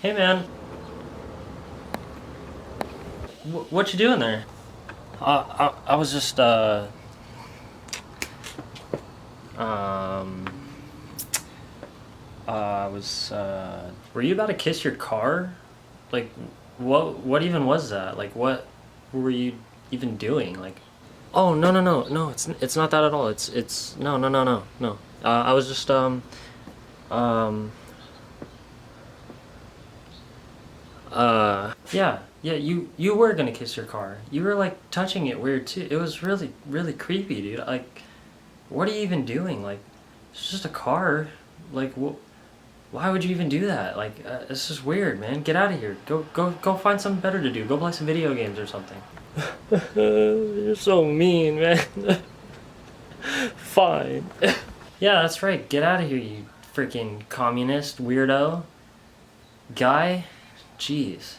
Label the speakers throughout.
Speaker 1: Hey man. What you doing there? I was just were you about to kiss your car? Like, what even was that? Like, what were you even doing? Like, oh, no, it's not that at all. It's no. I was just yeah, you were gonna kiss your car. You were like touching it weird too. It was really creepy, dude. Like, what are you even doing? Like, it's just a car. Like, why would you even do that? Like, it's just weird, man. Get out of here. Go find something better to do. Go play some video games or something. You're so mean, man. Fine. Yeah, that's right. Get out of here, you freaking communist weirdo guy. Jeez.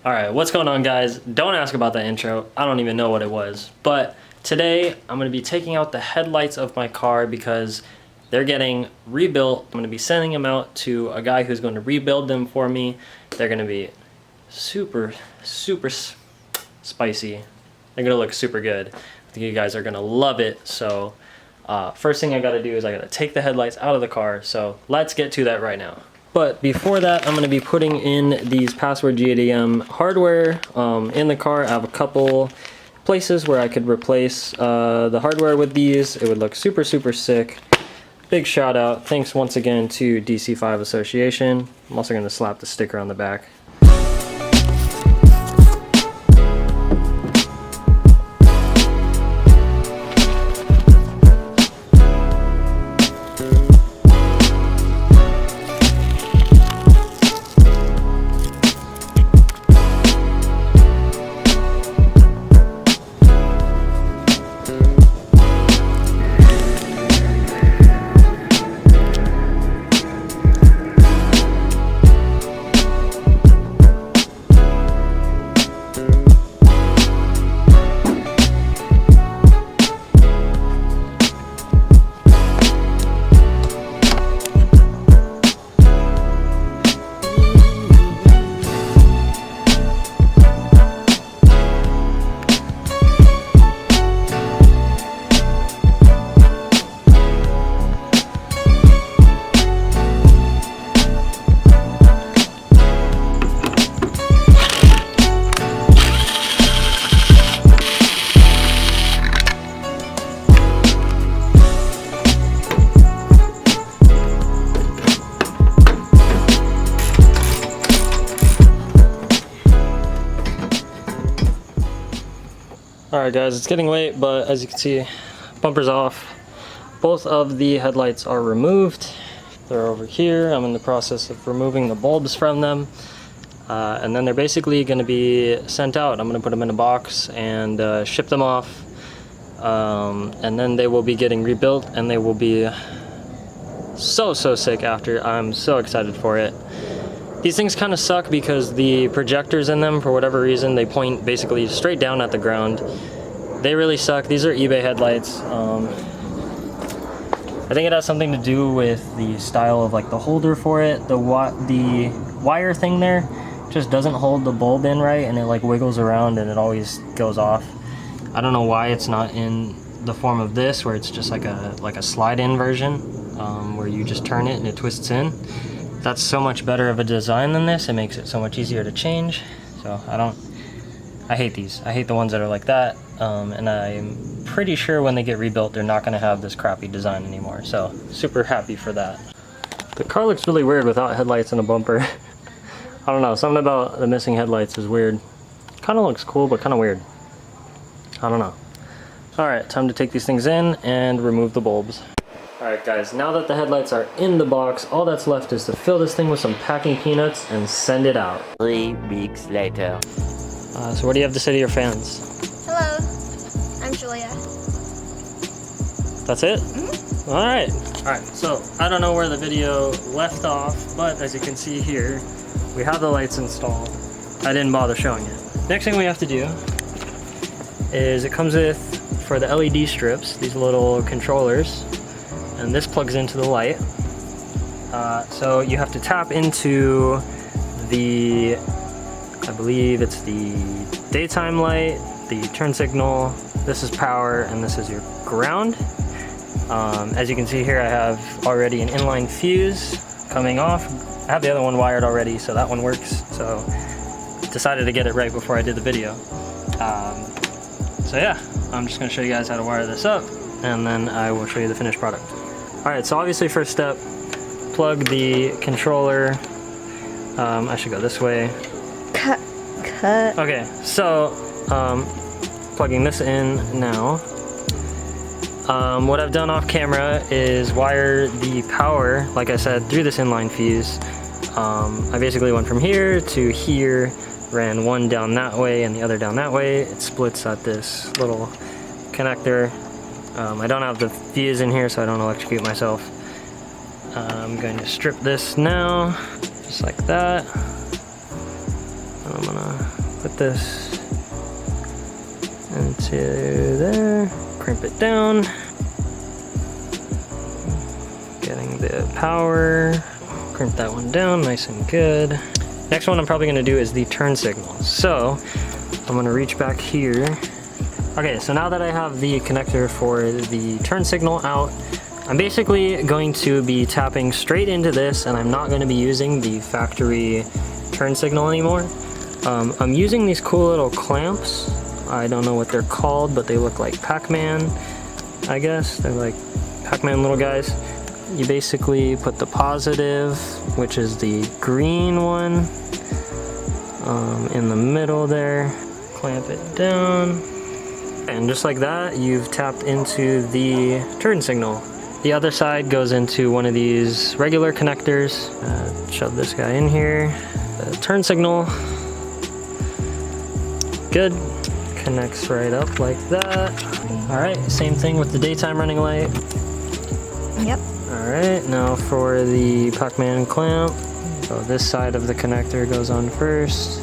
Speaker 1: Alright, what's going on, guys? Don't ask about that intro. I don't even know what it was. But today, I'm going to be taking out the headlights of my car because they're getting rebuilt. I'm going to be sending them out to a guy who's going to rebuild them for me. They're going to be super spicy. They're going to look super good. I think you guys are going to love it. So first thing I got to do is I got to take the headlights out of the car. So let's get to that right now. But before that, I'm going to be putting in these Password GADM hardware in the car. I have a couple places where I could replace the hardware with these. It would look super sick. Big shout out. Thanks once again to DC5 Association. I'm also going to slap the sticker on the back. Alright guys, it's getting late, but as you can see, bumper's off. Both of the headlights are removed. They're over here. I'm in the process of removing the bulbs from them. And then they're basically going to be sent out. I'm going to put them in a box and ship them off. And then they will be getting rebuilt and they will be so sick after. I'm so excited for it. These things kind of suck because the projectors in them, for whatever reason, they point basically straight down at the ground. They really suck. These are eBay headlights. I think it has something to do with the style of like the holder for it. The wire thing there just doesn't hold the bulb in right, and it like wiggles around and it always goes off. I don't know why it's not in the form of this, where it's just like a slide-in version, where you just turn it and it twists in. That's so much better of a design than this. It makes it so much easier to change. So I hate these. I hate the ones that are like that. And I'm pretty sure when they get rebuilt, they're not gonna have this crappy design anymore. So super happy for that. The car looks really weird without headlights and a bumper. I don't know, something about the missing headlights is weird. Kind of looks cool, but kind of weird. I don't know. All right, time to take these things in and remove the bulbs. Alright guys, now that the headlights are in the box, all that's left is to fill this thing with some packing peanuts and send it out.
Speaker 2: 3 weeks later.
Speaker 1: So what do you have to say to your fans?
Speaker 3: Hello, I'm Julia.
Speaker 1: That's it? Alright. Alright, so I don't know where the video left off, but as you can see here, we have the lights installed. I didn't bother showing it. Next thing we have to do is it comes with, for the LED strips, these little controllers, and this plugs into the light. So you have to tap into the, I believe it's the daytime light, the turn signal, this is power, and this is your ground. As you can see here, I have already an inline fuse coming off. I have the other one wired already, so that one works. So decided to get it right before I did the video. So yeah, I'm just gonna show you guys how to wire this up, and then I will show you the finished product. All right, so obviously first step, plug the controller. I should go this way.
Speaker 3: Cut.
Speaker 1: Okay, so plugging this in now. What I've done off camera is wire the power, like I said, through this inline fuse. I basically went from here to here, ran one down that way and the other down that way. It splits at this little connector. I don't have the fuse in here, so I don't electrocute myself. I'm going to strip this now, just like that. I'm gonna put this into there, crimp it down. Getting the power, crimp that one down nice and good. Next one I'm probably gonna do is the turn signal. So I'm gonna reach back here. Okay, so now that I have the connector for the turn signal out, I'm basically going to be tapping straight into this, and I'm not going to be using the factory turn signal anymore. I'm using these cool little clamps. I don't know what they're called, but they look like Pac-Man, I guess. They're like Pac-Man little guys. You basically put the positive, which is the green one, in the middle there. Clamp it down. And just like that, you've tapped into the turn signal. The other side goes into one of these regular connectors. Shove this guy in here. The turn signal. Good. Connects right up like that. All right, same thing with the daytime running light.
Speaker 3: Yep.
Speaker 1: All right, now for the Pac-Man clamp. So this side of the connector goes on first.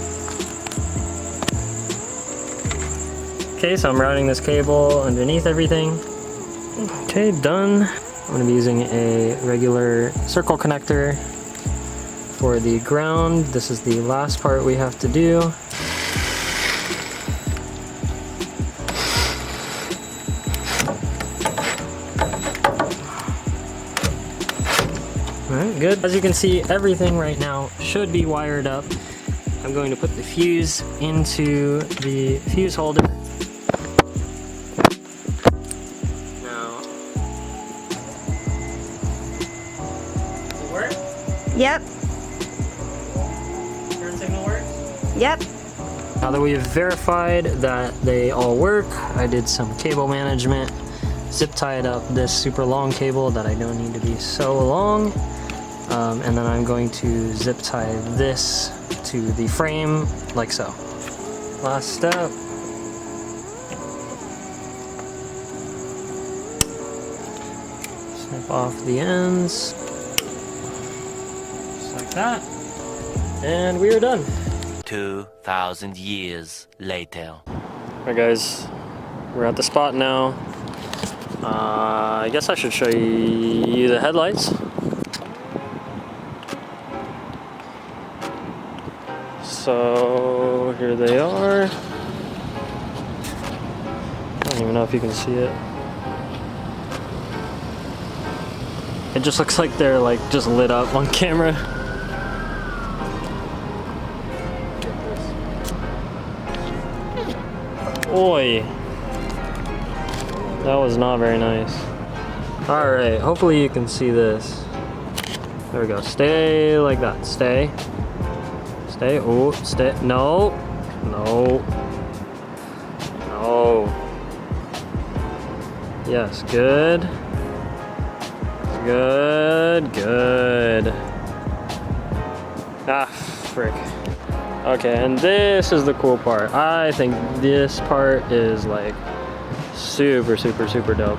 Speaker 1: Okay, so I'm routing this cable underneath everything. Okay, done. I'm gonna be using a regular circle connector for the ground. This is the last part we have to do. All right, good. As you can see, everything right now should be wired up. I'm going to put the fuse into the fuse holder.
Speaker 3: Yep.
Speaker 1: Turn signal works?
Speaker 3: Yep.
Speaker 1: Now that we've verified that they all work, I did some cable management, zip tied up this super long cable that I don't need to be so long, and then I'm going to zip tie this to the frame like so. Last step. Snip off the ends. That, and we are done.
Speaker 2: 2,000 years later.
Speaker 1: Alright guys, we're at the spot now. I guess I should show you the headlights. So here they are. I don't even know if you can see it. It just looks like they're like just lit up on camera. Oi, that was not very nice. All right, hopefully you can see this. There we go, stay like that, stay. Stay, oh, stay, no, no, no. Yes, good. Good, good. Ah, frick. Okay, and this is the cool part. I think this part is like super, super, super dope.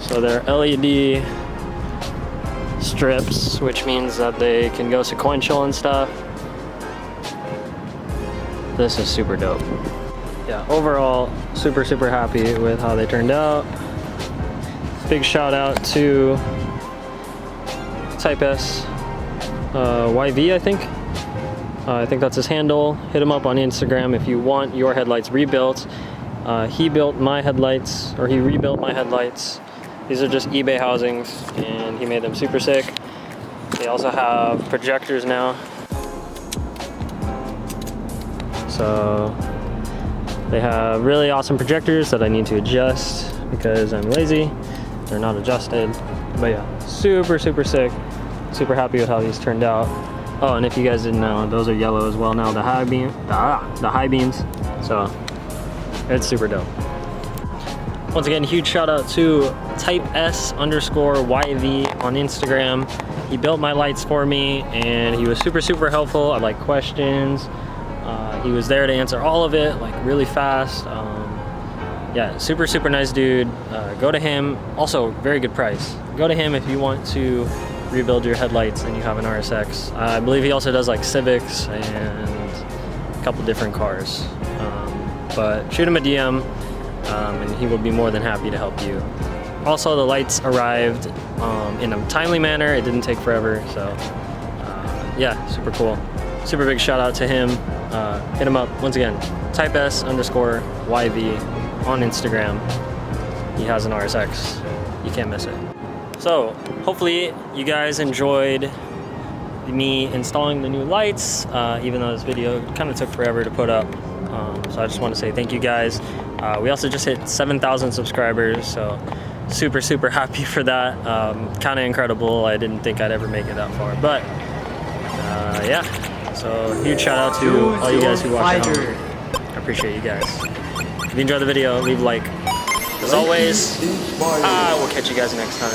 Speaker 1: So they're LED strips, which means that they can go sequential and stuff. This is super dope. Yeah, overall, super happy with how they turned out. Big shout out to Type S YV, I think. I think that's his handle. Hit him up on Instagram if you want your headlights rebuilt. He built my headlights, or he rebuilt my headlights. These are just eBay housings, and he made them super sick. They also have projectors now. So they have really awesome projectors that I need to adjust because I'm lazy. They're not adjusted. But yeah, super sick. Super happy with how these turned out. Oh, and if you guys didn't know, those are yellow as well now, the high beams. So it's super dope. Once again, huge shout out to Type S_YV on Instagram. He built my lights for me, and he was super helpful. I like questions. He was there to answer all of it, like really fast. Yeah, super nice dude. Go to him. Also, very good price. Go to him if you want to rebuild your headlights and you have an RSX. I believe he also does like Civics and a couple different cars. But shoot him a DM, and he will be more than happy to help you. Also, the lights arrived in a timely manner. It didn't take forever, so yeah, super cool. Super big shout out to him. Hit him up once again. Type S_YV on Instagram. He has an RSX. You can't miss it. So hopefully you guys enjoyed me installing the new lights, even though this video kind of took forever to put up. So I just want to say thank you guys. We also just hit 7,000 subscribers, so super happy for that. Kind of incredible. I didn't think I'd ever make it that far, but yeah. So huge shout out to all you guys who watch at home. I appreciate you guys. If you enjoyed the video, leave a like. As always, we'll catch you guys next time.